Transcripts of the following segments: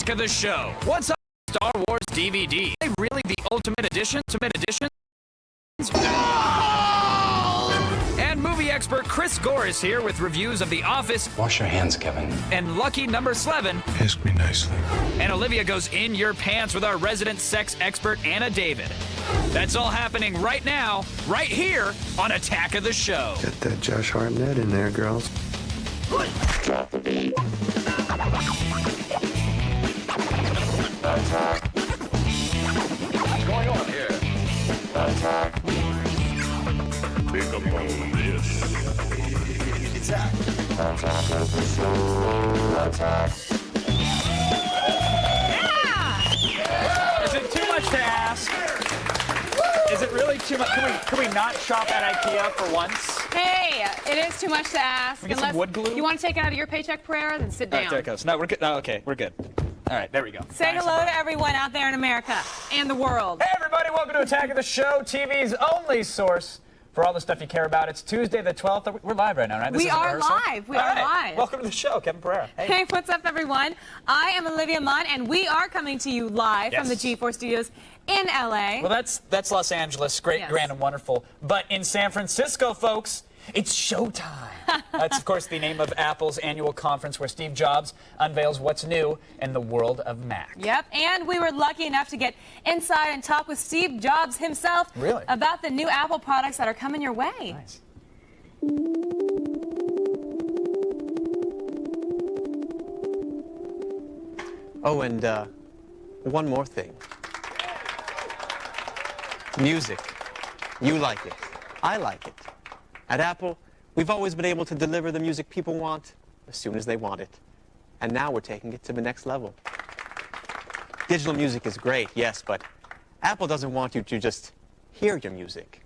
Attack of the Show. What's up, Star Wars DVD? Are they really the ultimate edition? And movie expert Chris Gore is here with reviews of The Office. Wash your hands, Kevin. And Lucky Number 11. Ask me nicely. And Olivia goes in your pants with our resident sex expert, Anna David. That's all happening right now, right here on Attack of the Show. Get that Josh Hartnett in there, girls. What's going on here? Pick up on this. Attack. Yeah! Is it too much to ask? Is it really too much? Can we not shop at IKEA for once? Hey, it is too much to ask. Can we get some wood glue? You want to take it out of your paycheck, Pereira? Then sit down. All right, there it goes. No, we're good. No, okay, we're good. All right, there we go. Say hello to everyone out there in America and the world. Hey, everybody, welcome to Attack of the Show, TV's only source for all the stuff you care about. It's Tuesday the 12th. We're live right now, right? We are live. We are live. Welcome to the show, Kevin Pereira. Hey, what's up, everyone? I am Olivia Munn, and we are coming to you live from the G4 Studios in LA. Well, that's Los Angeles, great, grand, and wonderful. But in San Francisco, folks, it's showtime. That's, of course, the name of Apple's annual conference where Steve Jobs unveils what's new in the world of Mac. Yep, and we were lucky enough to get inside and talk with Steve Jobs himself about the new Apple products that are coming your way. Nice. Oh, and one more thing. Music. You like it. I like it. At Apple, we've always been able to deliver the music people want as soon as they want it. And now we're taking it to the next level. Digital music is great, yes, but Apple doesn't want you to just hear your music.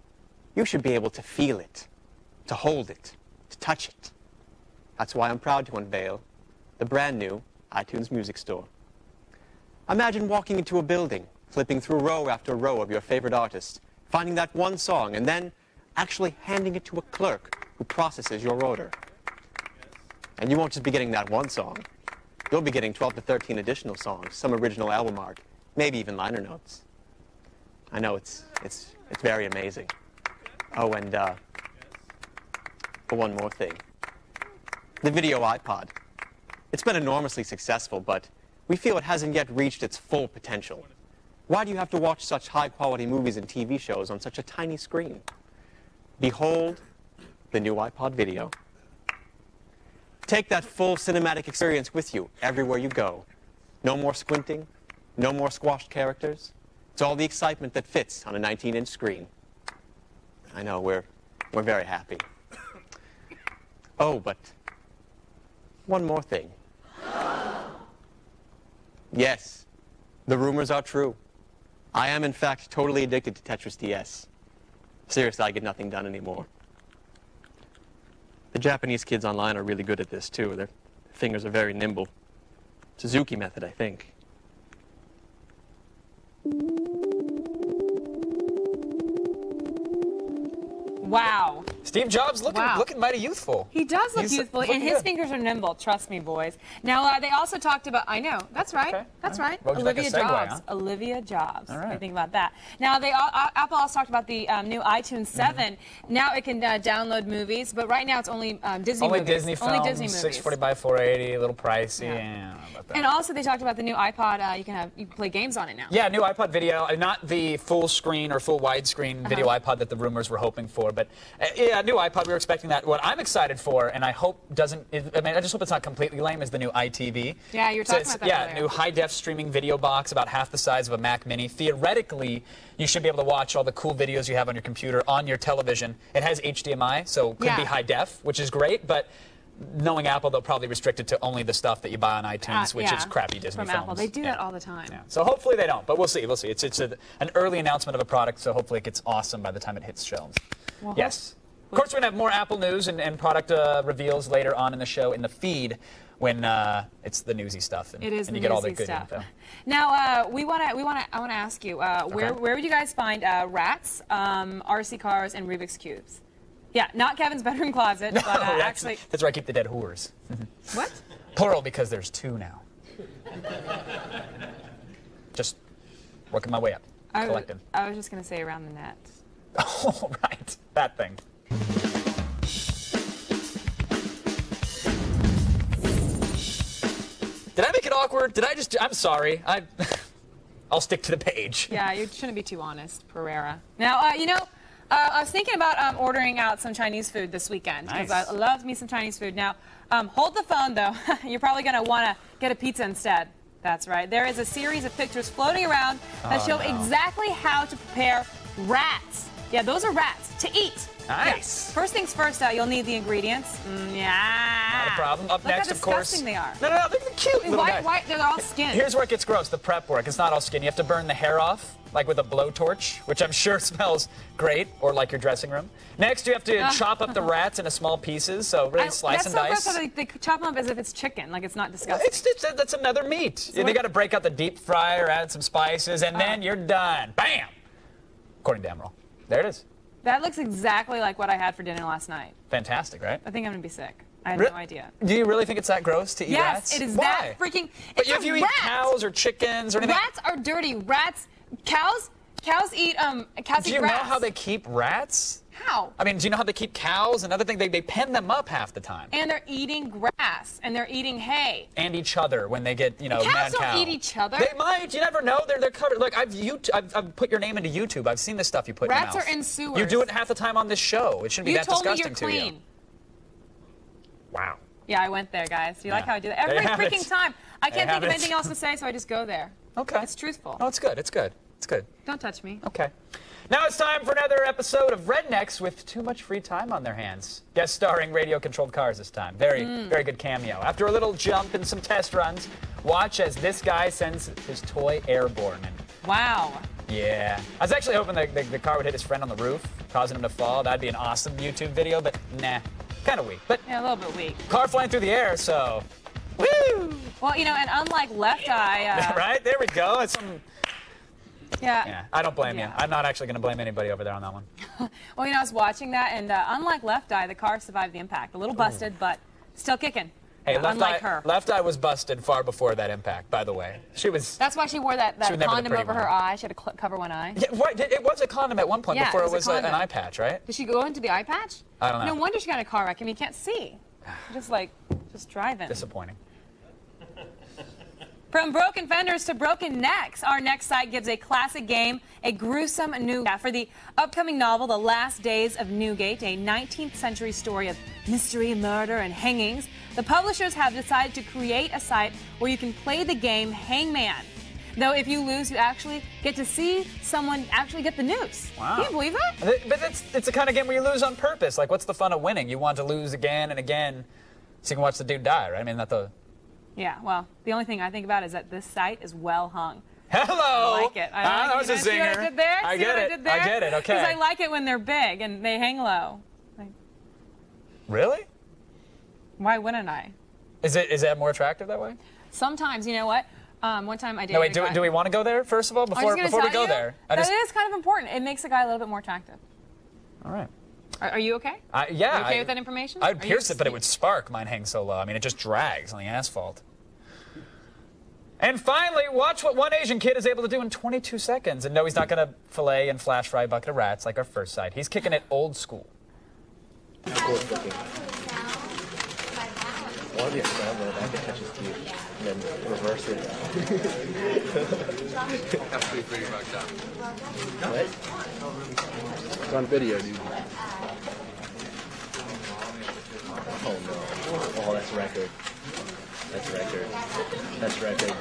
You should be able to feel it, to hold it, to touch it. That's why I'm proud to unveil the brand new iTunes Music Store. Imagine walking into a building, flipping through row after row of your favorite artists, finding that one song, and then actually handing it to a clerk who processes your order. And you won't just be getting that one song. You'll be getting 12 to 13 additional songs, some original album art, maybe even liner notes. I know it's very amazing. Oh, and one more thing. The video iPod. It's been enormously successful, but we feel it hasn't yet reached its full potential. Why do you have to watch such high-quality movies and TV shows on such a tiny screen? Behold the new iPod Video. Take that full cinematic experience with you everywhere you go. No more squinting, no more squashed characters. It's all the excitement that fits on a 19-inch screen. I know, we're very happy. Oh, but one more thing. Yes, the rumors are true. I am, in fact, totally addicted to Tetris DS. Seriously, I get nothing done anymore. The Japanese kids online are really good at this, too. Their fingers are very nimble. Suzuki method, I think. Wow. Steve Jobs looking mighty youthful. He does look youthful, and his fingers are nimble, trust me, boys. Now, they also talked about, I know, that's right, that's right, Olivia Jobs. Huh? Olivia Jobs. All right. What do you think about that? Now, Apple also talked about the new iTunes 7. Now it can download movies, but right now it's only Disney movies. Disney films, only Disney movies. 640 by 480, a little pricey. Yeah. I don't know about that. And also they talked about the new iPod. You can play games on it now. Yeah, new iPod video, not the full screen or full widescreen video iPod that the rumors were hoping for, but yeah, new iPod. We were expecting that. What I'm excited for, and I hope I just hope it's not completely lame, is the new iTV. Yeah, you're talking about that earlier. New high-def streaming video box, about half the size of a Mac Mini. Theoretically, you should be able to watch all the cool videos you have on your computer on your television. It has HDMI, so it could be high def, which is great, but knowing Apple, they'll probably restrict it to only the stuff that you buy on iTunes, which is crappy Disney films. From Apple. They do that all the time. Yeah. So hopefully they don't, but we'll see. We'll see. It's an early announcement of a product, so hopefully it gets awesome by the time it hits shelves. Well, yes. Of course, we're going to have more Apple news and product reveals later on in the show in the feed when it's the newsy stuff and, and you get all the good info. Now, I want to ask you, where would you guys find rats, RC cars, and Rubik's cubes? Yeah, not Kevin's bedroom closet, but actually. That's where I keep the dead whores. What? Plural because there's two now. Just working my way up. Collecting. I was just going to say around the net. Oh, right. That thing. Did I make it awkward? Did I just... I'm sorry. I'll stick to the page. Yeah, you shouldn't be too honest, Pereira. Now, you know, I was thinking about ordering out some Chinese food this weekend. Because Nice. I love me some Chinese food. Now, hold the phone, though. You're probably going to want to get a pizza instead. That's right. There is a series of pictures floating around that show exactly how to prepare rats. Yeah, those are rats to eat. Nice. Yeah. First things first, you'll need the ingredients. Yeah. Not a problem. Up Look next, how of course. disgusting they are. No, they're cute little guys. Why? They're all skin. Here's where it gets gross, the prep work. It's not all skin. You have to burn the hair off, like with a blowtorch, which I'm sure smells great, or like your dressing room. Next, you have to chop up the rats into small pieces, so really slice and dice. That's so gross how they chop them up as if it's chicken, like it's not disgusting. That's another meat. So you got to break out the deep fryer, add some spices, and then you're done. Bam! According to Emerald. There it is. That looks exactly like what I had for dinner last night. Fantastic, right? I think I'm going to be sick. I had no idea. Do you really think it's that gross to eat rats? Yes, it is Why? that freaking... But It's if you eat cows or chickens or anything... Rats are dirty. Cows eat Do you know grass. how they keep rats? How? I mean, do you know how they keep cows? Another thing, they pen them up half the time. And they're eating grass, and they're eating hay. And each other when they get, Cows mad don't cow. eat each other. They might. You never know. They're covered. Look, I've put your name into YouTube. I've seen the stuff you put in your Rats mouth. are in sewers. You do it half the time on this show. It shouldn't be You that told me disgusting you're to clean. you. Wow. Yeah, I went there, guys. Do you like Yeah. how I do that? There Every you have freaking it. time. I There can't you think of have it. anything else to say, so I just go there. Okay. It's truthful. Oh, it's good. It's good. It's good. Don't touch me. Okay. Now it's time for another episode of Rednecks with too much free time on their hands. Guest starring radio-controlled cars this time. Very good cameo. After a little jump and some test runs, watch as this guy sends his toy airborne. And Wow. yeah. I was actually hoping the car would hit his friend on the roof, causing him to fall. That'd be an awesome YouTube video, but nah. Kind of weak. But Yeah, a little bit weak. car flying through the air, so... Woo! Well, and unlike Left Eye, Right? There we go. It's some... yeah. Yeah, I don't blame you. Yeah. I'm not actually going to blame anybody over there on that one. Well, I was watching that, and unlike Left Eye, the car survived the impact. A little busted, but still kicking. Hey, unlike her. Left Eye was busted far before that impact, by the way. She was... That's why she wore that She was never the condom pretty over one. her eye. She had to cover one eye. Yeah, right, it was a condom at one point Yeah, before it it was was a an condom. eye patch, right? Did she go into the eye patch? I don't know. No wonder she got in a car wreck. I mean, you can't see. You're just driving. Disappointing. From broken fenders to broken necks, our next site gives a classic game a gruesome new for the upcoming novel, The Last Days of Newgate, a 19th century story of mystery, murder, and hangings. The publishers have decided to create a site where you can play the game Hangman. Though if you lose, you actually get to see someone actually get the noose. Wow. Can you believe that? But it's the kind of game where you lose on purpose. Like, what's the fun of winning? You want to lose again and again so you can watch the dude die, right? I mean, not the... Yeah, well, the only thing I think about is that this site is well hung. Hello! I like it. That was a See what I zinger. did there? I See get what it. I did there? I get it. Okay. Because I like it when they're big and they hang low. Like, Really? why wouldn't I? Is that more attractive that way? Sometimes, you know what? One time I dated No, wait. a guy. Do we want to go there first of all I was before gonna we tell go you there? that it is kind of important. It makes a guy a little bit more attractive. All right. Are you okay? Yeah. Are you okay with that information? I'd Are pierce you- it, but it would spark. Mine hangs so low. I mean, it just drags on the asphalt. And finally, watch what one Asian kid is able to do in 22 seconds. And no, he's not going to fillet and flash fry a bucket of rats like our first site. He's kicking it old school. Or the scramble that can touch his teeth and then reverse it. Has to be pretty fucked up. What? It's on video, dude. Oh no. Oh, that's record. That's record. That's record.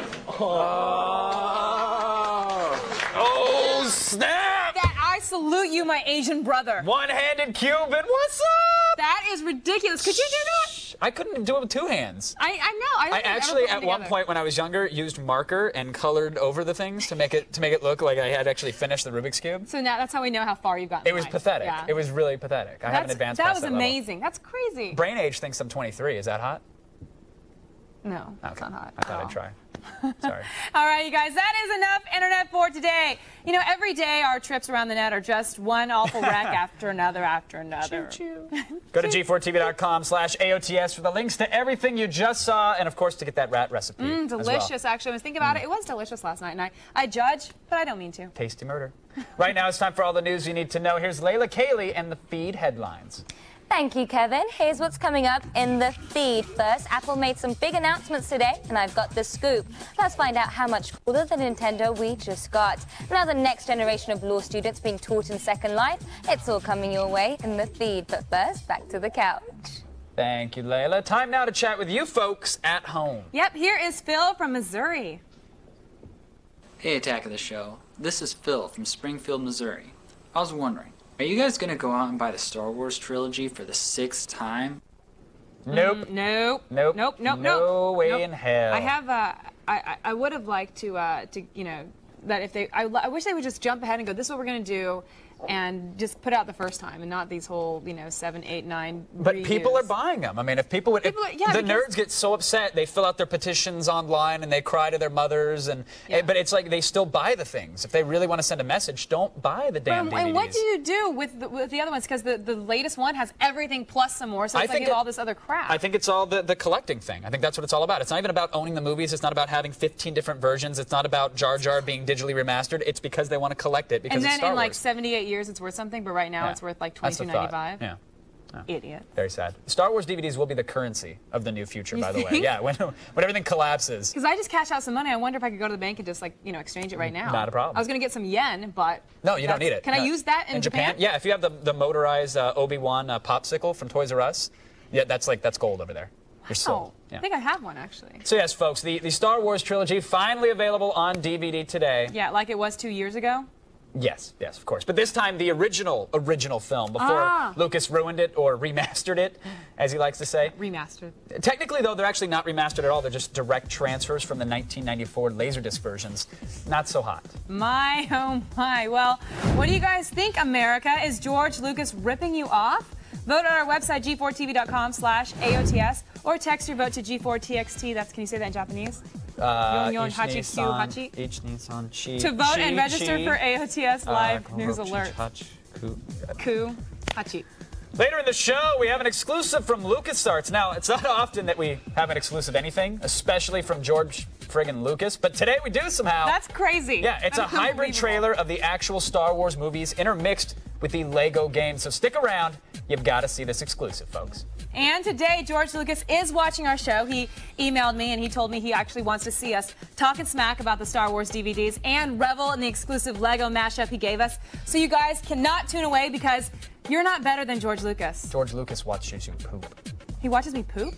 Oh, snap! That I salute you, my Asian brother. One-handed Cuban, what's up? That is ridiculous. Could you do that? I couldn't do it with two hands. I know. I actually, at one point when I was younger, used marker and colored over the things to make it look like I had actually finished the Rubik's Cube. So now that's how we know how far you've gotten. It was in life. pathetic. Yeah. It was really pathetic. I haven't advanced That past was that level. amazing. That's crazy. Brain age thinks I'm 23. Is that hot? No, it's Okay. not hot. I thought at I'd all. try. Sorry. All right, you guys, that is enough internet for today. You know, every day our trips around the net are just one awful wreck after another after another. Go to g4tv.com/AOTS for the links to everything you just saw, and of course to get that rat recipe. Delicious, as well. actually. I was thinking about it. It was delicious last night, and I judge, but I don't mean to. Tasty murder. Right now it's time for all the news you need to know. Here's Layla Cayley and the feed headlines. Thank you, Kevin. Here's what's coming up in the feed. First, Apple made some big announcements today, and I've got the scoop. Let's find out how much cooler the Nintendo we just got. Now, the next generation of law students being taught in Second Life. It's all coming your way in the feed. But first, back to the couch. Thank you, Layla. Time now to chat with you folks at home. Yep, here is Phil from Missouri. Hey, Attack of the Show. This is Phil from Springfield, Missouri. I was wondering, are you guys going to go out and buy the Star Wars trilogy for the 6th time? Nope. Nope. Nope. Nope. Nope. No way nope. in hell. I have I would have liked to you know, that if they, I wish they would just jump ahead and go, this is what we're going to do, and just put out the first time and not these whole, you know, 7, 8, 9 But redos. people are buying them. I mean, if people would, yeah, the because nerds get so upset, they fill out their petitions online and they cry to their mothers, and but it's like they still buy the things. If they really want to send a message, don't buy the damn DVDs. And what do you do with the other ones? Because the latest one has everything plus some more, so it's like you have all this other crap. I think it's all the collecting thing. I think that's what it's all about. It's not even about owning the movies. It's not about having 15 different versions. It's not about Jar Jar being digitally remastered. It's because they want to collect it because and it's then Star in like Wars. 78 years, it's worth something. But right now, it's worth like $22.95. Yeah. Idiot. Very sad. Star Wars DVDs will be the currency of the new future, by the way. Yeah, when everything collapses. Because I just cashed out some money. I wonder if I could go to the bank and just, like, you know, exchange it right now. Not a problem. I was going to get some yen, but... No, you don't need it. Can I use that in Japan? Yeah, if you have the motorized Obi-Wan popsicle from Toys R Us, yeah, that's gold over there. You're sold. Yeah. I think I have one, actually. So yes, folks, the Star Wars trilogy finally available on DVD today. Yeah, like it was 2 years ago? Yes, of course. But this time, the original film, before Lucas ruined it or remastered it, as he likes to say. Remastered. Technically, though, they're actually not remastered at all. They're just direct transfers from the 1994 Laserdisc versions. Not so hot. My, oh my. Well, what do you guys think, America? Is George Lucas ripping you off? Vote on our website, g4tv.com/AOTS, or text your vote to G4TXT. That's, can you say that in Japanese? To vote and register for AOTS Live News Alert. Ku Hachi. Later in the show, we have an exclusive from LucasArts. Now, it's not often that we have an exclusive anything, especially from George friggin' Lucas, but today we do somehow. That's crazy. Yeah, it's a hybrid trailer of the actual Star Wars movies intermixed with the Lego game. So stick around. You've got to see this exclusive, folks. And today, George Lucas is watching our show. He emailed me and he told me he actually wants to see us talking smack about the Star Wars DVDs and revel in the exclusive Lego mashup he gave us. So you guys cannot tune away because you're not better than George Lucas. George Lucas watches you poop. He watches me poop?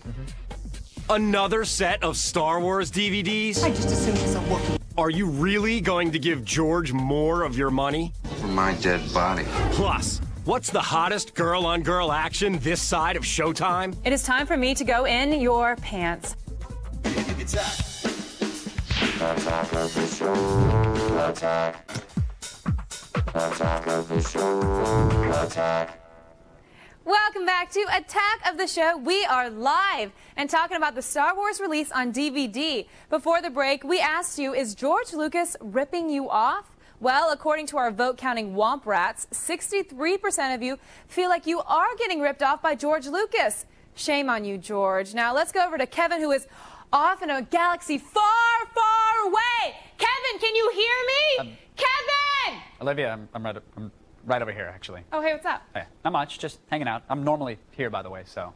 Another set of Star Wars DVDs? I just assumed because I'm working. Are you really going to give George more of your money? For my dead body. Plus, what's the hottest girl-on-girl action this side of Showtime? It is time for me to go in your pants. Welcome back to Attack of the Show. We are live and talking about the Star Wars release on DVD. Before the break, we asked you, is George Lucas ripping you off? Well, according to our vote-counting Womp Rats, 63% of you feel like you are getting ripped off by George Lucas. Shame on you, George. Now, let's go over to Kevin, who is off in a galaxy far, far away. Kevin, can you hear me? Kevin! Olivia, I'm right over here, actually. Oh, hey, what's up? Hey, not much, just hanging out. I'm normally here, by the way, so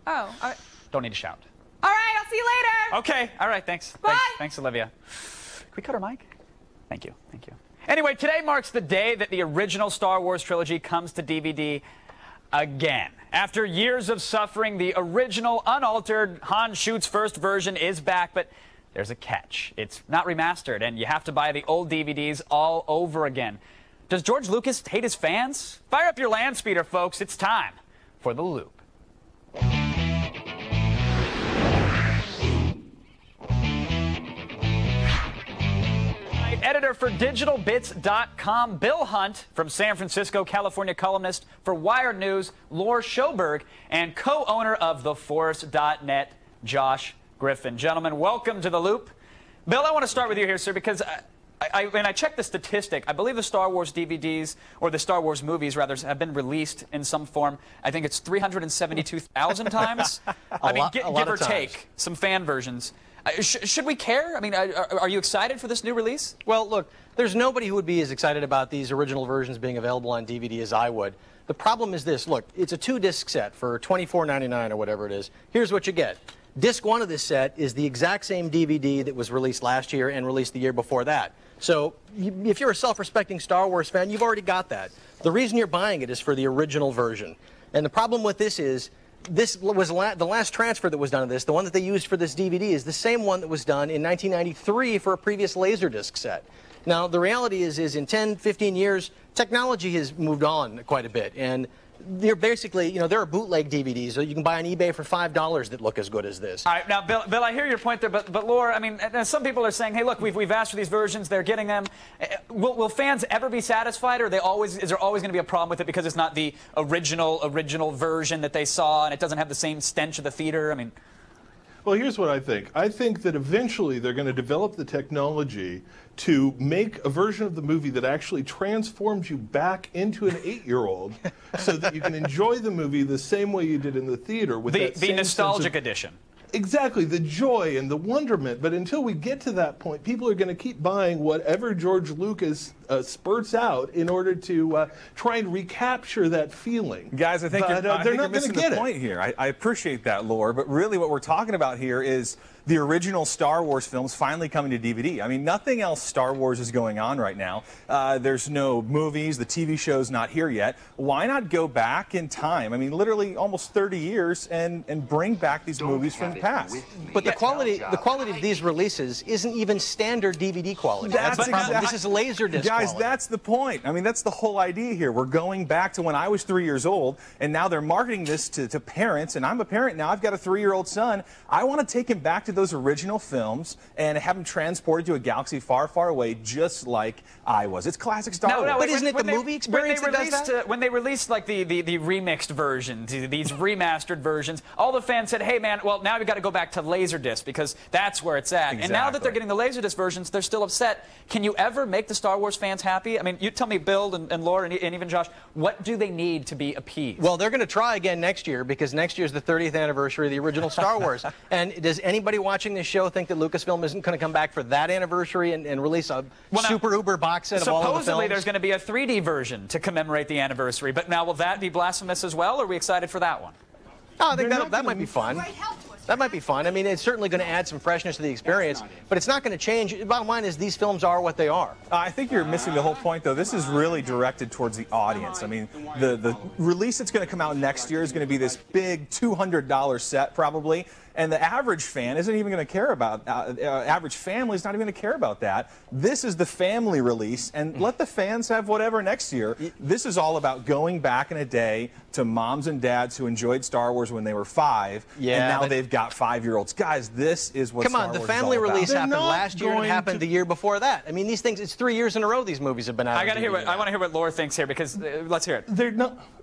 don't need to shout. All right, I'll see you later. Okay, all right, thanks. Bye. Thanks, Olivia. Can we cut her mic? Thank you. Anyway, today marks the day that the original Star Wars trilogy comes to DVD again. After years of suffering, the original, unaltered Han Shoots First version is back, but there's a catch. It's not remastered, and you have to buy the old DVDs all over again. Does George Lucas hate his fans? Fire up your land speeder, folks. It's time for The Loop. Editor for DigitalBits.com, Bill Hunt, from San Francisco, California, columnist for Wired News, Lore Schoberg, and co-owner of TheForce.net, Josh Griffin. Gentlemen, welcome to The Loop. Bill, I want to start with you here, sir, because when I checked the statistic, I believe the Star Wars DVDs, or the Star Wars movies, rather, have been released in some form. I think it's 372,000 times. I mean, give or take some fan versions. Should we care? I mean, are you excited for this new release? Well, look, there's nobody who would be as excited about these original versions being available on DVD as I would. The problem is this. Look, it's a 2-disc set for $24.99 or whatever it is. Here's what you get. Disc 1 of this set is the exact same DVD that was released last year and released the year before that. So if you're a self-respecting Star Wars fan, you've already got that. The reason you're buying it is for the original version. And the problem with this is, this was the last transfer that was done of this, the one that they used for this DVD, is the same one that was done in 1993 for a previous Laserdisc set. Now, the reality is in 10, 15 years, technology has moved on quite a bit. And they're basically, you know, there are bootleg DVDs that you can buy on eBay for $5 that look as good as this. All right, now, Bill, I hear your point there, but Laura, I mean, some people are saying, hey, look, we've asked for these versions, they're getting them. Will fans ever be satisfied, or is there always going to be a problem with it because it's not the original version that they saw and it doesn't have the same stench of the theater? I mean... Well, here's what I think. I think that eventually they're going to develop the technology to make a version of the movie that actually transforms you back into an 8-year-old so that you can enjoy the movie the same way you did in the theater. With the nostalgic edition. Exactly, the joy and the wonderment. But until we get to that point, people are going to keep buying whatever George Lucas spurts out in order to try and recapture that feeling. Guys, I think they're not going to get the point here. I appreciate that, Lore, but really what we're talking about here is the original Star Wars films finally coming to DVD. I mean, nothing else Star Wars is going on right now. There's no movies. The TV show's not here yet. Why not go back in time? I mean, literally almost 30 years and bring back these movies from the past. But the quality of these releases isn't even standard DVD quality. That's the problem. This is Laserdisc Guys, quality. that's the point. I mean, that's the whole idea here. We're going back to when I was 3 years old, and now they're marketing this to parents, and I'm a parent now. I've got a 3-year-old son. I want to take him back to those original films and have him transported to a galaxy far, far away, just like I was. It's classic Star Wars. But isn't it the movie experience that does that? When they released like the remixed versions, these remastered versions, all the fans said, hey man, well now we've got to go back to Laserdisc because that's where it's at. Exactly. And now that they're getting the Laserdisc versions, they're still upset. Can you ever make the Star Wars fans happy? I mean, you tell me, Bill and Laura and even Josh, what do they need to be appeased? Well, they're going to try again next year because next year is the 30th anniversary of the original Star Wars. And does anybody watching this show think that Lucasfilm isn't going to come back for that anniversary and release a super uber box set of all of the films? Supposedly there's going to be a 3D version to commemorate the anniversary, but now will that be blasphemous as well, or are we excited for that one? Oh, I think that might be fun. That might be fun. I mean, it's certainly going to add some freshness to the experience, but it's not going to change. The bottom line is these films are what they are. I think you're missing the whole point, though. This is really directed towards the audience. I mean, the release that's going to come out next year is going to be this big $200 set, probably. And the average fan isn't even going to care about, average family is not even going to care about that. This is the family release, and let the fans have whatever next year. This is all about going back in a day to moms and dads who enjoyed Star Wars when they were 5, and now they've got 5-year-olds. Guys, this is what Star Wars is all about. Come on, the family release happened last year and it happened the year before that. I mean, these things, it's 3 years in a row these movies have been out. I want to hear what Laura thinks here because let's hear it.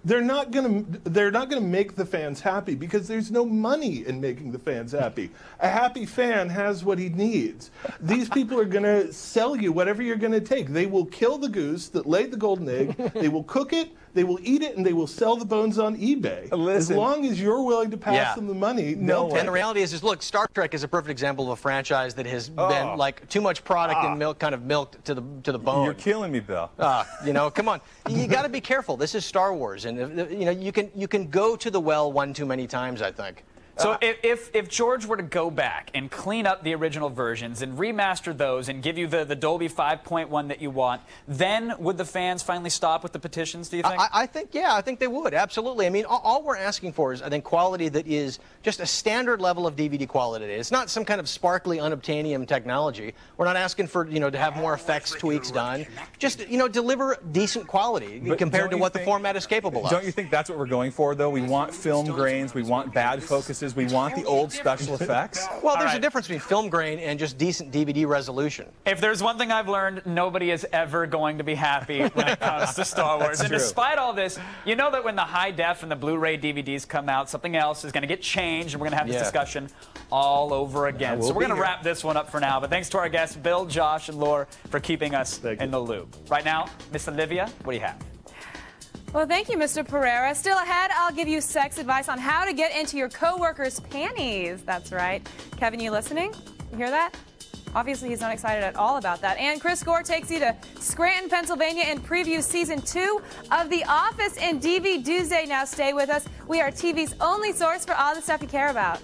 They're not going to make the fans happy because there's no money in making the fans happy. A happy fan has what he needs. These people are going to sell you whatever you're going to take. They will kill the goose that laid the golden egg. They will cook it. They will eat it, and they will sell the bones on eBay. As long as you're willing to pass them the money, And the reality is, look, Star Trek is a perfect example of a franchise that has been like too much product and milk, kind of milked to the bone. You're killing me, Bill. You know, come on. You got to be careful. This is Star Wars, and you know you can go to the well one too many times, I think. So if George were to go back and clean up the original versions and remaster those and give you the Dolby 5.1 that you want, then would the fans finally stop with the petitions, do you think? I think they would, absolutely. I mean, all we're asking for is, I think, quality that is just a standard level of DVD quality. It's not some kind of sparkly unobtainium technology. We're not asking for, you know, to have more effects tweaks done. Just, you know, deliver decent quality compared to what the format is capable of. Don't you think that's what we're going for, though? We want film grains. We want bad focus is we want the old special effects. Well, there's a difference between film grain and just decent DVD resolution. If there's one thing I've learned, nobody is ever going to be happy when it comes to Star Wars. And despite all this, you know that when the high def and the Blu-ray DVDs come out, something else is going to get changed, and we're going to have this discussion all over again. So we're going to wrap this one up for now. But thanks to our guests, Bill, Josh, and Laura, for keeping us in the loop. Right now, Miss Olivia, what do you have? Well, thank you, Mr. Pereira. Still ahead, I'll give you sex advice on how to get into your coworkers' panties. That's right. Kevin, you listening? You hear that? Obviously, he's not excited at all about that. And Chris Gore takes you to Scranton, Pennsylvania, and previews Season 2 of The Office in DVDuesday. Now stay with us. We are TV's only source for all the stuff you care about.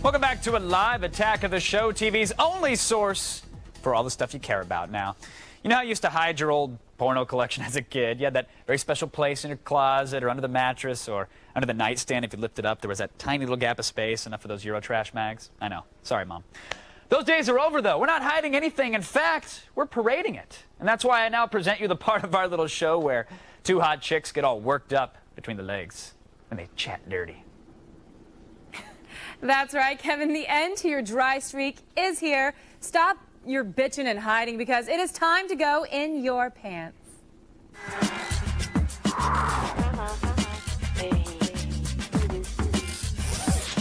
Welcome back to a live attack of the show, TV's only source for all the stuff you care about. Now, you know how you used to hide your old porno collection as a kid? You had that very special place in your closet or under the mattress or under the nightstand. If you lifted up, there was that tiny little gap of space, enough for those Eurotrash mags. I know. Sorry, Mom. Those days are over, though. We're not hiding anything. In fact, we're parading it. And that's why I now present you the part of our little show where two hot chicks get all worked up between the legs and they chat dirty. That's right, Kevin. The end to your dry streak is here. Stop your bitching and hiding because it is time to go in your pants.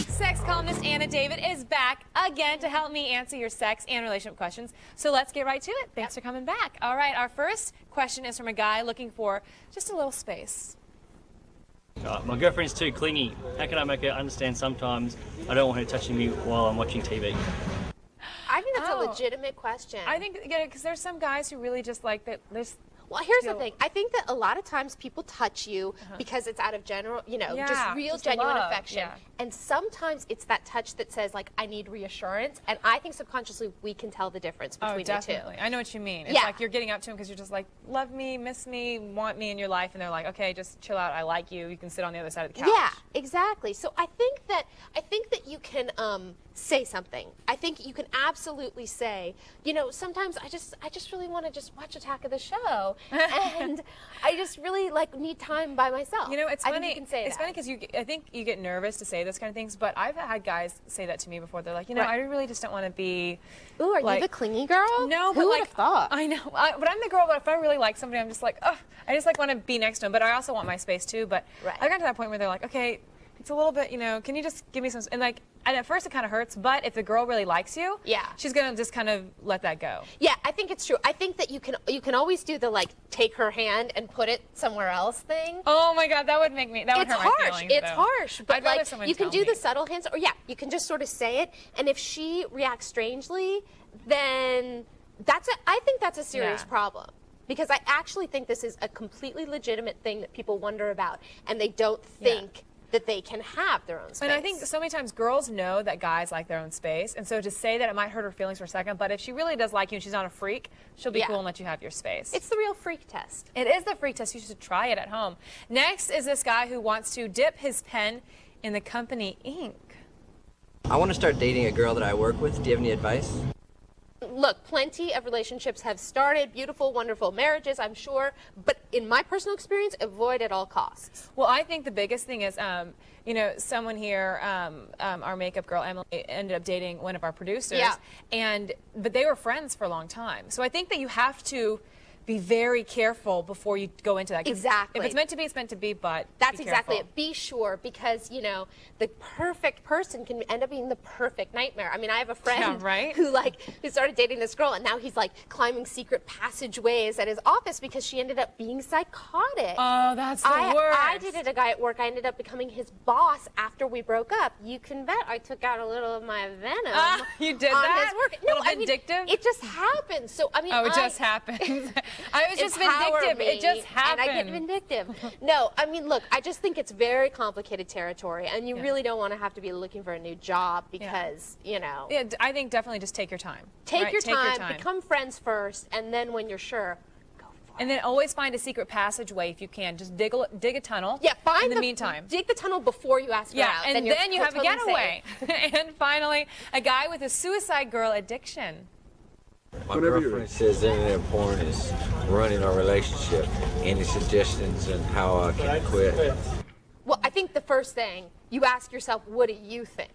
Sex columnist Anna David is back again to help me answer your sex and relationship questions. So let's get right to it. Thanks for coming back. All right, our first question is from a guy looking for just a little space. My girlfriend's too clingy. How can I make her understand sometimes I don't want her touching me while I'm watching TV? I think that's a legitimate question. I think, because there's some guys who really just like that. Well, here's the thing. I think that a lot of times people touch you because it's out of general, just real genuine affection. Yeah. And sometimes it's that touch that says, like, I need reassurance. And I think subconsciously we can tell the difference between the two. I know what you mean. It's like you're getting up to them because you're just like, love me, miss me, want me in your life. And they're like, okay, just chill out. I like you. You can sit on the other side of the couch. Yeah, exactly. So I think that you can say something. I think you can absolutely say, sometimes I just really want to just watch Attack of the Show. And I just really need time by myself. It's funny. You can say it's funny because I think you get nervous to say those kind of things, but I've had guys say that to me before. They're like, I really just don't want to be. Ooh, are you the clingy girl? No, but who would have thought? I know, but I'm the girl. But if I really like somebody, I'm just like, oh, I just want to be next to them. But I also want my space too. But I got to that point where they're like, okay, it's a little bit, can you just give me some? And at first it kind of hurts, but if the girl really likes you, she's gonna just kind of let that go. Yeah, I think it's true. I think that you can always do the take her hand and put it somewhere else thing. Oh my God, that would make me. That would hurt my feelings. It's harsh. But you can do the subtle hands, or you can just sort of say it. And if she reacts strangely, then I think that's a serious problem. Because I actually think this is a completely legitimate thing that people wonder about, and they don't think that they can have their own space. And I think so many times girls know that guys like their own space, and so to say that it might hurt her feelings for a second, but if she really does like you and she's not a freak, she'll be cool and let you have your space. It's the real freak test. It is the freak test. You should try it at home. Next is this guy who wants to dip his pen in the company ink. I want to start dating a girl that I work with. Do you have any advice? Look, plenty of relationships have started, beautiful, wonderful marriages, I'm sure, but in my personal experience, avoid at all costs. Well, I think the biggest thing is, someone here, our makeup girl, Emily, ended up dating one of our producers, but they were friends for a long time. So I think that you have to be very careful before you go into that. Exactly. If it's meant to be, it's meant to be, but that's exactly it. Be sure, because, the perfect person can end up being the perfect nightmare. I mean, I have a friend who started dating this girl, and now he's climbing secret passageways at his office because she ended up being psychotic. Oh, that's the worst. I dated a guy at work. I ended up becoming his boss after we broke up. You can bet I took out a little of my venom. You did on that? His work. No, vindictive? It just happens. So it just happens. I was just vindictive. It just happened. And I get vindictive. No, I mean, look, I just think it's very complicated territory, and you really don't want to have to be looking for a new job because, Yeah, I think definitely just take your time. Take your time, become friends first, and then when you're sure, go for it. And then always find a secret passageway if you can. Just dig a tunnel. Yeah, in the meantime. Dig the tunnel before you ask her out. And then you have a getaway. And finally, a guy with a suicide girl addiction. My girlfriend says internet porn is running our relationship. Any suggestions on how I can quit? Well, I think the first thing you ask yourself, what do you think?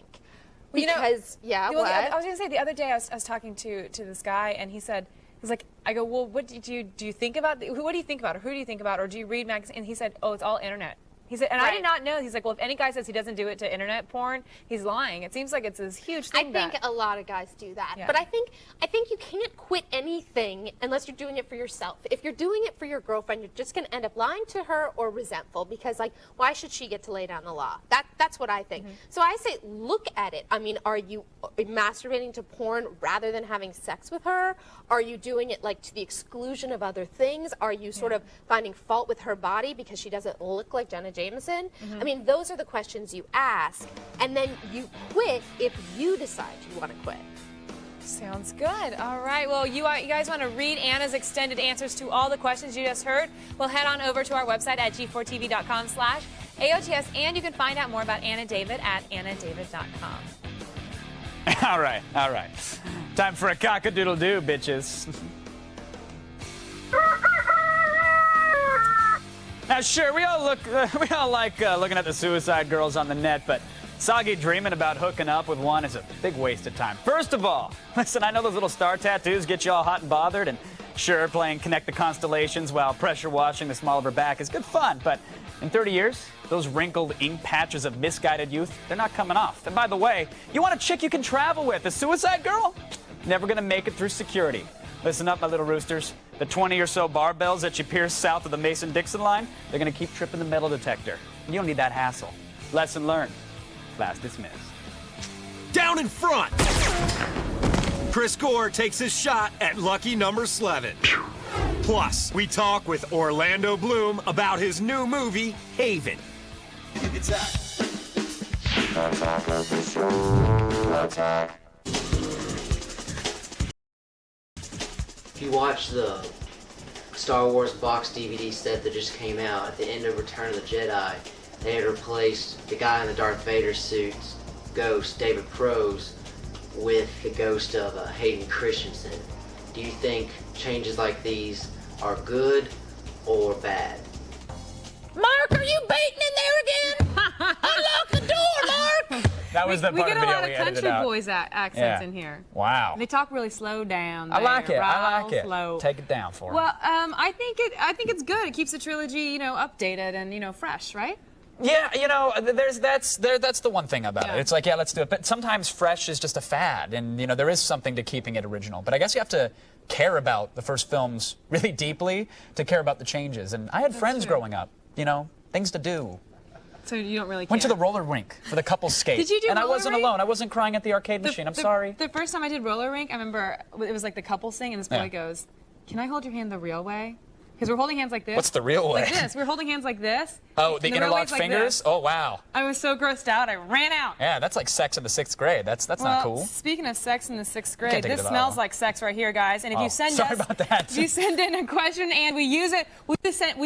Because, I was going to say, the other day I was talking to this guy, and he said, he's like, I go, well, what do you think about, what do you think about, or who do you think about, or do you read magazines? And he said, oh, it's all internet. He said, and I did not know. He's like, well, if any guy says he doesn't do it to internet porn, he's lying. It seems like it's this huge thing. I think a lot of guys do that. Yeah. But I think you can't quit anything unless you're doing it for yourself. If you're doing it for your girlfriend, you're just going to end up lying to her or resentful because, like, why should she get to lay down the law? That's what I think. So I say, look at it. I mean, are you masturbating to porn rather than having sex with her? Are you doing it, like, to the exclusion of other things? Are you sort of finding fault with her body because she doesn't look like Jenna Jameson? I mean, those are the questions you ask, and then you quit if you decide you want to quit. Sounds good. All right. Well, you guys want to read Anna's extended answers to all the questions you just heard? Well, head on over to our website at g4tv.com/AOTS, and you can find out more about Anna David at annadavid.com. All right. Time for a cock-a-doodle-doo, bitches. Now, sure, we all like looking at the suicide girls on the net, but soggy dreaming about hooking up with one is a big waste of time. First of all, listen, I know those little star tattoos get you all hot and bothered, and sure, playing Connect the Constellations while pressure washing the small of her back is good fun, but in 30 years, those wrinkled ink patches of misguided youth, they're not coming off. And by the way, you want a chick you can travel with, a suicide girl? Never gonna make it through security. Listen up, my little roosters. The 20 or so barbells that you pierce south of the Mason-Dixon line, they're going to keep tripping the metal detector. You don't need that hassle. Lesson learned. Class dismissed. Down in front! Chris Gore takes his shot at lucky number 11. Plus, we talk with Orlando Bloom about his new movie, Haven. It's that. If you watch the Star Wars box DVD set that just came out at the end of Return of the Jedi, they had replaced the guy in the Darth Vader suit, Ghost, David Prowse, with the ghost of Hayden Christensen. Do you think changes like these are good or bad? Mark, are you baiting in there again? Unlock the door, Mark! That was the part we of the video we edited out. get a lot of country boys accents in here. Wow. They talk really slow down. I like it. I like it. Slow. Take it down for Well, I think it's good. It keeps the trilogy, updated and fresh, right? Yeah, that's the one thing about it. It's like, yeah, let's do it. But sometimes fresh is just a fad, and there is something to keeping it original. But I guess you have to care about the first films really deeply to care about the changes. And I had friends growing up, things to do. So you don't really care. Went to the roller rink for the couples skate. Did you do And I roller wasn't rink? alone. I wasn't crying at the arcade machine. I'm sorry. The first time I did roller rink, I remember it was like the couples thing, and this boy goes, "Can I hold your hand the real way?" Because we're holding hands like this. What's the real way? Like this. We're holding hands like this. Oh, the interlocked fingers? Like, oh, wow. I was so grossed out, I ran out. Yeah, that's like sex in the 6th grade. That's not cool. Speaking of sex in the 6th grade, this smells like sex right here, guys. And if you send if you send in a question and we use it, we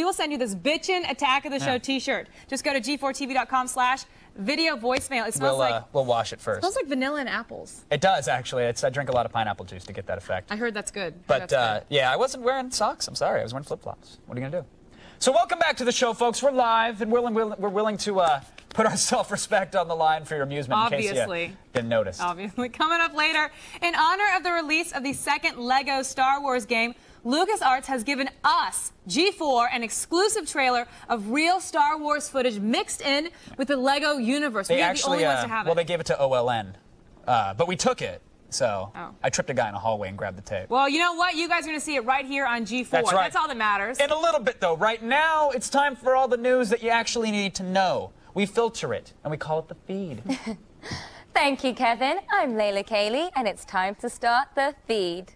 will send you this bitchin' Attack of the Show T-shirt. Just go to g4tv.com/video voicemail. It smells like... We'll wash it first. It smells like vanilla and apples. It does, actually. I drink a lot of pineapple juice to get that effect. I heard that's good. But, yeah, I wasn't wearing socks. I'm sorry. I was wearing flip-flops. What are you going to do? So welcome back to the show, folks. We're live, and we're willing to put our self-respect on the line for your amusement in case you didn't notice. Obviously. Coming up later, in honor of the release of the second LEGO Star Wars game, LucasArts has given us, G4, an exclusive trailer of real Star Wars footage mixed in with the LEGO universe. They we are actually, the only ones to have it. Well, they gave it to OLN, but we took it. So I tripped a guy in a hallway and grabbed the tape. Well, you know what? You guys are going to see it right here on G4. That's right. That's all that matters. In a little bit, though. Right now, it's time for all the news that you actually need to know. We filter it, and we call it the feed. Thank you, Kevin. I'm Layla Cayley, and it's time to start the feed.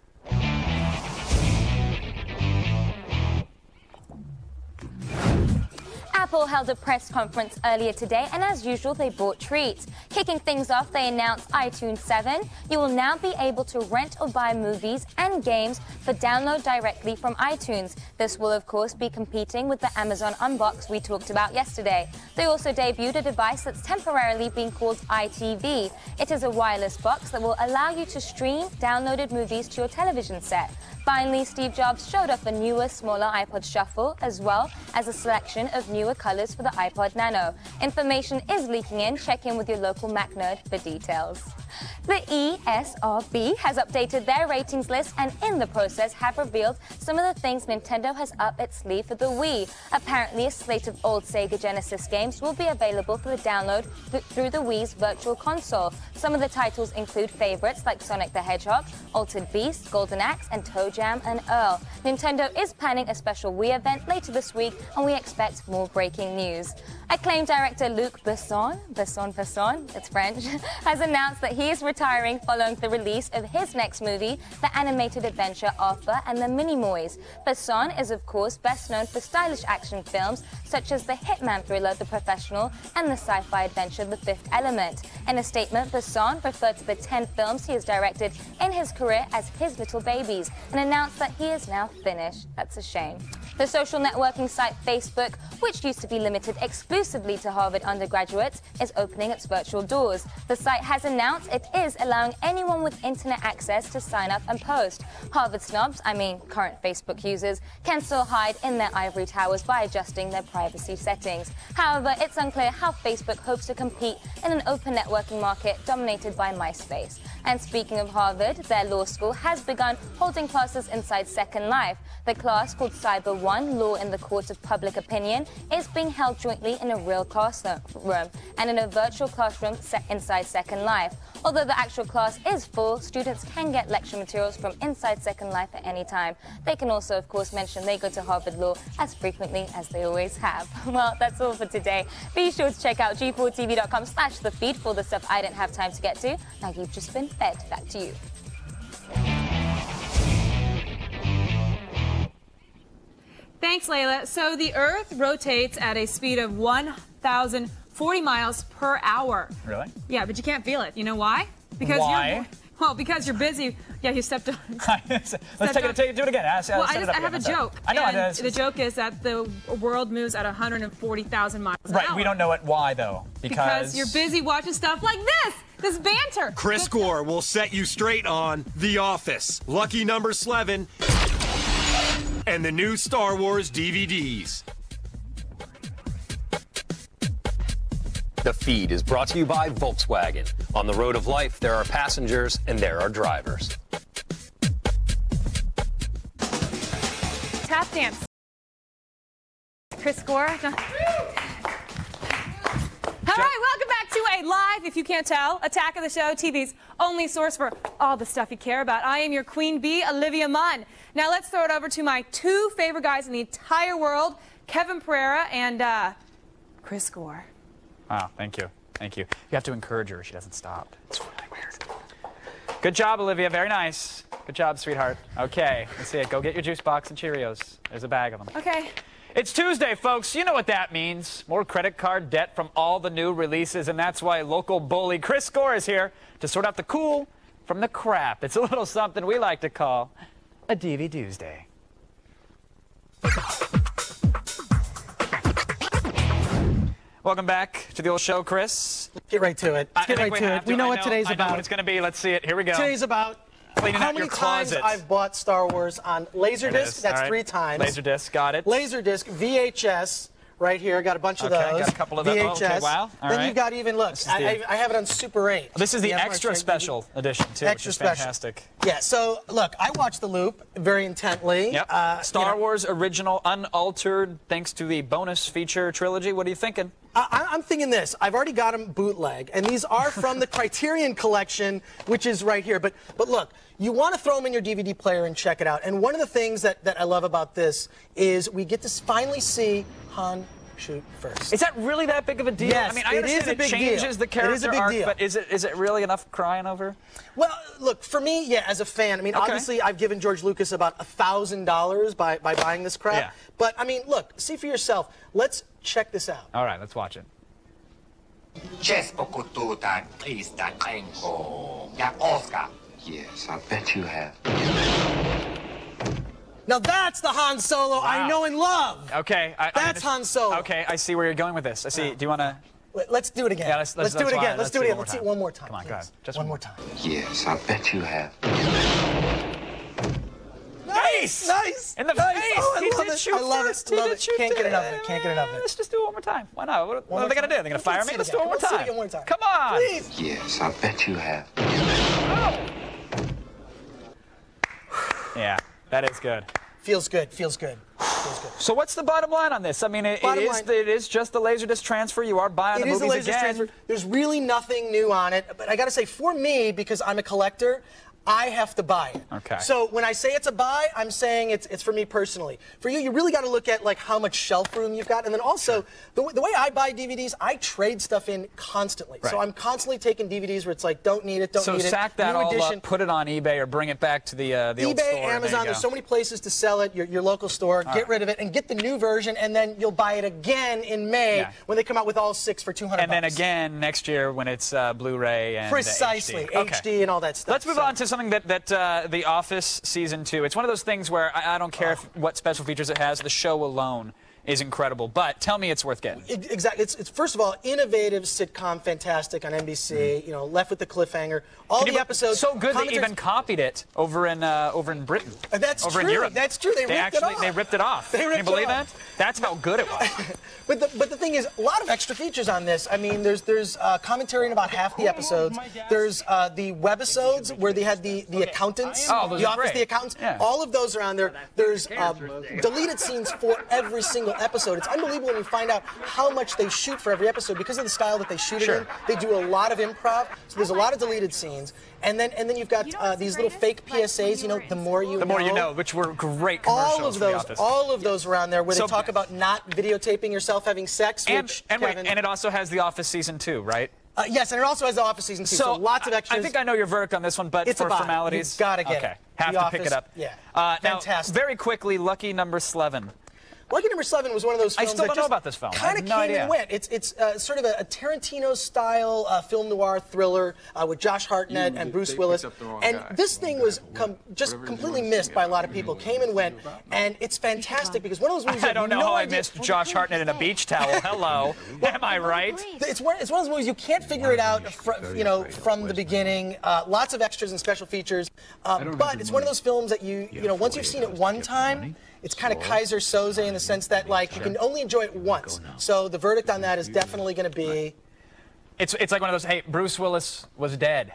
Apple Apple held a press conference earlier today, and as usual, they brought treats. Kicking things off, they announced iTunes 7. You will now be able to rent or buy movies and games for download directly from iTunes. This will, of course, be competing with the Amazon Unbox we talked about yesterday. They also debuted a device that's temporarily being called iTV. It is a wireless box that will allow you to stream downloaded movies to your television set. Finally, Steve Jobs showed off a newer, smaller iPod Shuffle, as well as a selection of newer colors for the iPod Nano. Information is leaking in. Check in with your local Mac nerd for details. The ESRB has updated their ratings list and in the process have revealed some of the things Nintendo has up its sleeve for the Wii. Apparently, a slate of old Sega Genesis games will be available for the download through the Wii's Virtual Console. Some of the titles include favorites like Sonic the Hedgehog, Altered Beast, Golden Axe, and Toe Jam and Earl. Nintendo is planning a special Wii event later this week, and we expect more breaking news. Acclaimed director Luc Besson, it's French, has announced that he is retiring following the release of his next movie, the animated adventure Arthur and the Minimoys. Besson is, of course, best known for stylish action films such as the hitman thriller The Professional and the sci-fi adventure The Fifth Element. In a statement, Besson referred to the 10 films he has directed in his career as his little babies and announced that he is now finished. That's a shame. The social networking site Facebook, which used to be limited exclusively to Harvard undergraduates, is opening its virtual doors. The site has announced it is allowing anyone with internet access to sign up and post. Harvard snobs, current Facebook users, can still hide in their ivory towers by adjusting their privacy settings. However, it's unclear how Facebook hopes to compete in an open networking market dominated by MySpace. And speaking of Harvard, their law school has begun holding classes inside Second Life. The class, called Cyber 1, Law in the Court of Public Opinion, is being held jointly in a real classroom and in a virtual classroom set inside Second Life. Although the actual class is full, students can get lecture materials from inside Second Life at any time. They can also, of course, mention they go to Harvard Law as frequently as they always have. Well, that's all for today. Be sure to check out g4tv.com/thefeed for the stuff I didn't have time to get to. Now you've just been fed. Back to you. Thanks, Layla. So the Earth rotates at a speed of 1,040 miles per hour. Really? Yeah, but you can't feel it. You know why? Because why? Because you're busy. Yeah, you stepped on. Let's do it again. I have a joke. I know. And the joke is that the world moves at 140,000 miles an hour. We don't know why, though. Because you're busy watching stuff like this banter. Chris Gore will set you straight on The Office, Lucky Number 11, and the new Star Wars DVDs. The Feed is brought to you by Volkswagen. On the road of life, there are passengers and there are drivers. Tap dance. Chris Gore. All right, welcome back to a live, if you can't tell, Attack of the Show, TV's only source for all the stuff you care about. I am your queen bee, Olivia Munn. Now let's throw it over to my two favorite guys in the entire world, Kevin Pereira and Chris Gore. Wow, thank you. Thank you. You have to encourage her. She doesn't stop. It's really weird. Good job, Olivia. Very nice. Good job, sweetheart. Okay, let's see it. Go get your juice box and Cheerios. There's a bag of them. Okay. It's Tuesday, folks. You know what that means. More credit card debt from all the new releases, and that's why local bully Chris Gore is here to sort out the cool from the crap. It's a little something we like to call a DVDuesday. Welcome back to the old show, Chris. Get right to it. Let's get right to it. We know what today's about. I know what it's going to be. Let's see it. Here we go. Today's about cleaning how out your many times closet. I've bought Star Wars on Laserdisc. That's right. 3 times. Laserdisc, got it. Laserdisc, VHS, right here. Got a bunch of those. Got a couple of those. VHS. Oh, okay, wow. All then right. you've got even, look, I have it on Super 8. This is the extra special edition, too, Extra which is special. fantastic. Yeah, so, look, I watched The Loop very intently. Yep. Star Wars original, unaltered, thanks to the bonus feature trilogy. What are you thinking? I'm thinking this. I've already got them bootleg, and these are from the Criterion Collection, which is right here. But look, you want to throw them in your DVD player and check it out. And one of the things that I love about this is we get to finally see Han shoot first. Is that really that big of a deal? Yes, I mean, I it is understand a big changes deal. the character It is a big arc, deal. but is it really enough crying over? Well, look, for me, yeah, as a fan, I mean, obviously, I've given George Lucas about $1,000 by buying this crap. Yeah. But, I mean, look, see for yourself. Let's check this out. All right, let's watch it. Yes, I bet you have. Now that's the Han Solo I know and love. Okay. That's Han Solo. Okay, I see where you're going with this. I see. Do you want to... Let's do it again. Yeah, let's do it again. Let's do it again. Let's see it one more time. Come on, go ahead. Just one more time. Yes, I bet you have. Nice! Nice! In the nice. face! Oh, He I love did it. shoot I love first. it. He Love did it. shoot Can't get first. enough of it. Can't get enough of it. Let's just do it one more time. Why not? What are they going to do? They're going to fire me? Let's do it one more Let's see it time. again one more time. Come on! Please. Yes, I bet you have. Yeah, that is good. Feels good. Feels good. Feels good. So what's the bottom line on this? I mean, it is just the Laserdisc transfer. You are buying the It is movies the Laserdisc transfer. There's really nothing new on it. But I got to say, for me, because I'm a collector, I have to buy it. Okay. So when I say it's a buy, I'm saying it's for me personally. For you, you really got to look at like how much shelf room you've got, and then also the way I buy DVDs, I trade stuff in constantly. Right. So I'm constantly taking DVDs where it's like don't need it, don't need it. So sack that New all edition. up, put it on eBay, or bring it back to the old store. eBay, and Amazon, there you there's go. so many places to sell it, your local store, get rid of it, and get the new version, and then you'll buy it again in May when they come out with all 6 for $200. And then again next year when it's Blu-ray and Precisely, HD. HD and all that stuff. Let's move on to something that The Office Season 2. It's one of those things where I don't care what special features it has. The show alone is incredible. But tell me it's worth getting. Exactly. It's first of all, innovative sitcom, fantastic on NBC. You know, left with the cliffhanger. All the episodes. So good they even copied it over in Britain. That's over true. in Europe. That's true. They ripped it off. They ripped it off. They ripped Can you believe it off. that? That's how good it was. But the thing is, a lot of extra features on this. I mean, there's commentary in about half the episodes. There's the webisodes where they had the accountants, those the are office, great. the accountants. Yeah. All of those are on there. There's deleted scenes for every single episode. It's unbelievable when you find out how much they shoot for every episode because of the style that they shoot it in. They do a lot of improv, so there's a lot of deleted scenes. And then you've got these little fake PSAs. You know, the more you know, which were great commercials. All of those are on there where they talk about not videotaping yourself having sex. And it also has The Office Season 2, right? Yes, and it also has The Office Season 2, so lots of extras. I think I know your verdict on this one, but it's for a buy. formalities, You've got to get it. Have The to Office, pick it up. Yeah, fantastic. Now, very quickly, Lucky Number 11. Lucky Number 11 was one of those films I still that don't know about this film. Kind of came and went. It's sort of a Tarantino-style film noir thriller with Josh Hartnett and Bruce Willis. And this thing was just completely missed by a lot of people. Came and went, and it's fantastic because one of those movies. I don't know how I missed Josh Hartnett in a beach towel. Hello, am I right? It's one of those movies you can't figure it out, from the beginning. Lots of extras and special features, but it's one of those films that you once you've seen it one time. It's kind of Kaiser Soze in the sense that, like, you can only enjoy it once. So the verdict on that is definitely going to be... It's like one of those, hey, Bruce Willis was dead.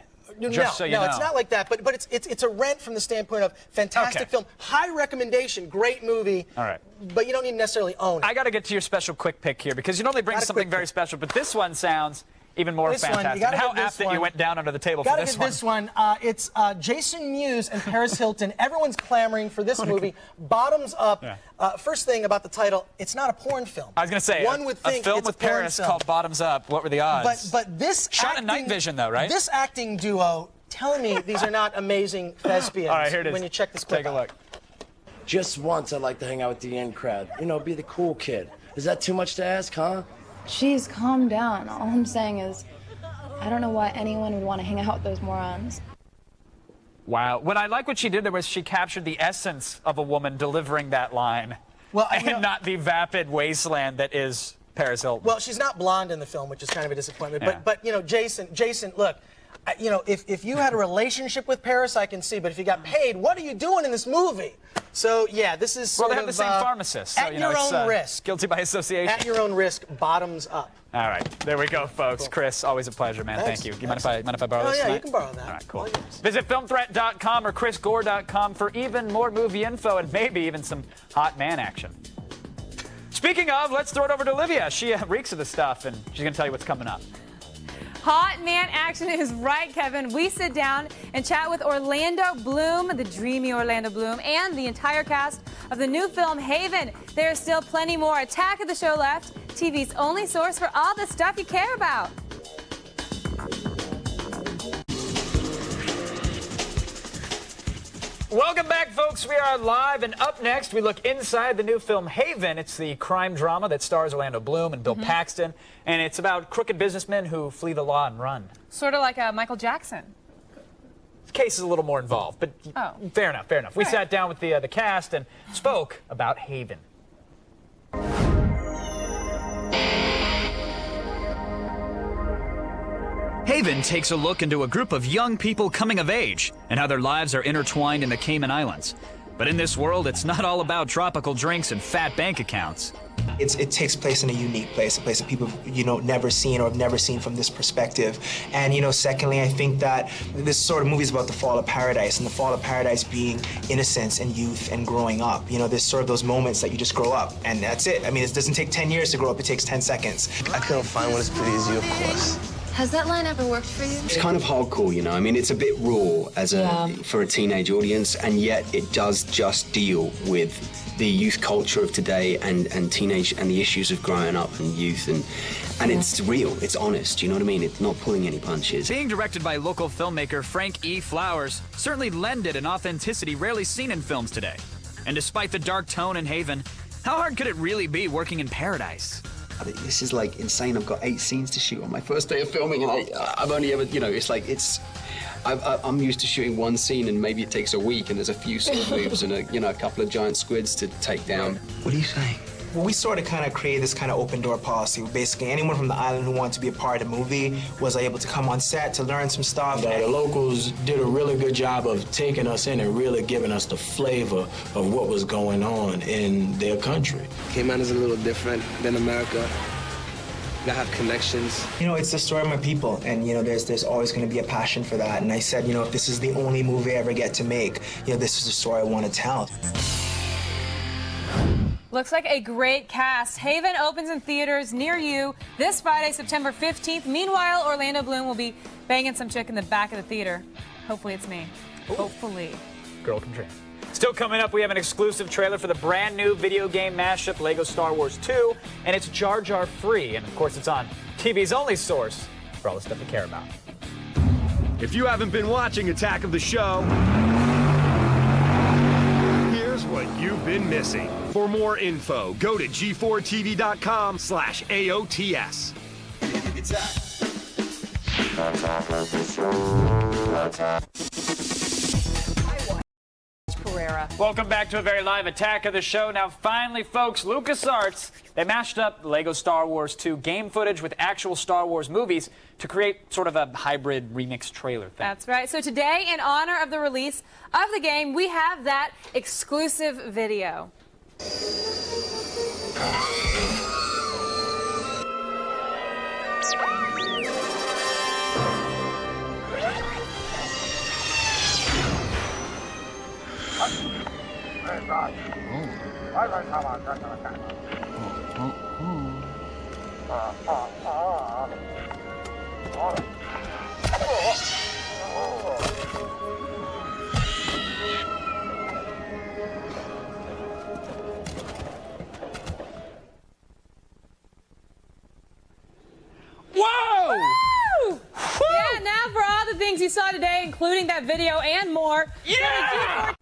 Just so you know. It's not like that. But it's a rent from the standpoint of fantastic film. High recommendation, great movie. All right. But you don't need to necessarily own it. I got to get to your special quick pick here because you normally bring something very special, but this one sounds... even more fantastic. How apt that you went down under the table for this one. This one. It's Jason Mewes and Paris Hilton. Everyone's clamoring for this movie. Bottoms Up. First thing about the title, it's not a porn film. I was going to say, one would think a film it's with a porn Paris film. called Bottoms Up. What were the odds? But this shot in night vision though, right? This acting duo, tell me these are not amazing thespians. All right, here it is. When you check this clip Take a look. Just once, I'd like to hang out with the in crowd. You know, be the cool kid. Is that too much to ask, huh? Jeez, calm down. All I'm saying is, I don't know why anyone would want to hang out with those morons. Wow. What I like what she did there was she captured the essence of a woman delivering that line. Well, and not the vapid wasteland that is Paris Hilton. Well, she's not blonde in the film, which is kind of a disappointment. Yeah. But Jason, look, if you had a relationship with Paris, I can see. But if you got paid, what are you doing in this movie? So yeah, this is sort they have the same pharmacist. So, at your own risk. Guilty by association. At your own risk. Bottoms up. All right, there we go, folks. Chris, always a pleasure, man. Thanks. Thank you. You mind if I borrow this yeah, tonight? you can borrow that. All right, cool. Visit filmthreat.com or chrisgore.com for even more movie info and maybe even some hot man action. Speaking of, let's throw it over to Olivia. She reeks of the stuff, and she's going to tell you what's coming up. Hot man action is right, Kevin. We sit down and chat with Orlando Bloom, the dreamy Orlando Bloom, and the entire cast of the new film Haven. There's still plenty more Attack of the Show left, TV's only source for all the stuff you care about. Welcome back, folks. We are live, and up next, we look inside the new film Haven. It's the crime drama that stars Orlando Bloom and Bill Paxton, and it's about crooked businessmen who flee the law and run. Sort of like Michael Jackson. This case is a little more involved, but fair enough, fair enough. We sat down with the cast and spoke about Haven. Haven takes a look into a group of young people coming of age and how their lives are intertwined in the Cayman Islands. But in this world, it's not all about tropical drinks and fat bank accounts. It takes place in a unique place, a place that people, never seen or have never seen from this perspective. And, secondly, I think that this sort of movie is about the fall of paradise, and the fall of paradise being innocence and youth and growing up. There's sort of those moments that you just grow up, and that's it. I mean, it doesn't take 10 years to grow up, it takes 10 seconds. I couldn't find one as pretty as you, of course. Has that line ever worked for you? It's kind of hardcore, I mean, it's a bit raw for a teenage audience, and yet it does just deal with the youth culture of today and teenage and the issues of growing up and youth, and it's real, it's honest, you know what I mean? It's not pulling any punches. Being directed by local filmmaker Frank E. Flowers certainly lended an authenticity rarely seen in films today. And despite the dark tone in Haven, how hard could it really be working in paradise? This is like insane. I've got 8 scenes to shoot on my first day of filming, and I've only ever, I'm used to shooting one scene, and maybe it takes a week, and there's a few sword moves and a couple of giant squids to take down. What are you saying? Well, we sort of kind of created this kind of open door policy. Basically, anyone from the island who wanted to be a part of the movie was able to come on set to learn some stuff. The locals did a really good job of taking us in and really giving us the flavor of what was going on in their country. Cayman is a little different than America. I have connections. It's the story of my people, and there's always going to be a passion for that. And I said, if this is the only movie I ever get to make, this is the story I want to tell. Looks like a great cast. Haven opens in theaters near you this Friday, September 15th. Meanwhile, Orlando Bloom will be banging some chick in the back of the theater. Hopefully it's me. Ooh. Hopefully. Girl can dream. Still coming up, we have an exclusive trailer for the brand new video game mashup LEGO Star Wars 2, and it's Jar Jar free. And of course, it's on TV's only source for all the stuff you care about. If you haven't been watching Attack of the Show, here's what you've been missing. For more info, go to g4tv.com/AOTS. Welcome back to a very live Attack of the Show. Now, finally, folks, LucasArts, they mashed up LEGO Star Wars 2 game footage with actual Star Wars movies to create sort of a hybrid remix trailer thing. That's right. So today, in honor of the release of the game, we have that exclusive video. Whoa! Woo! Yeah, now for all the things you saw today, including that video and more. Yeah!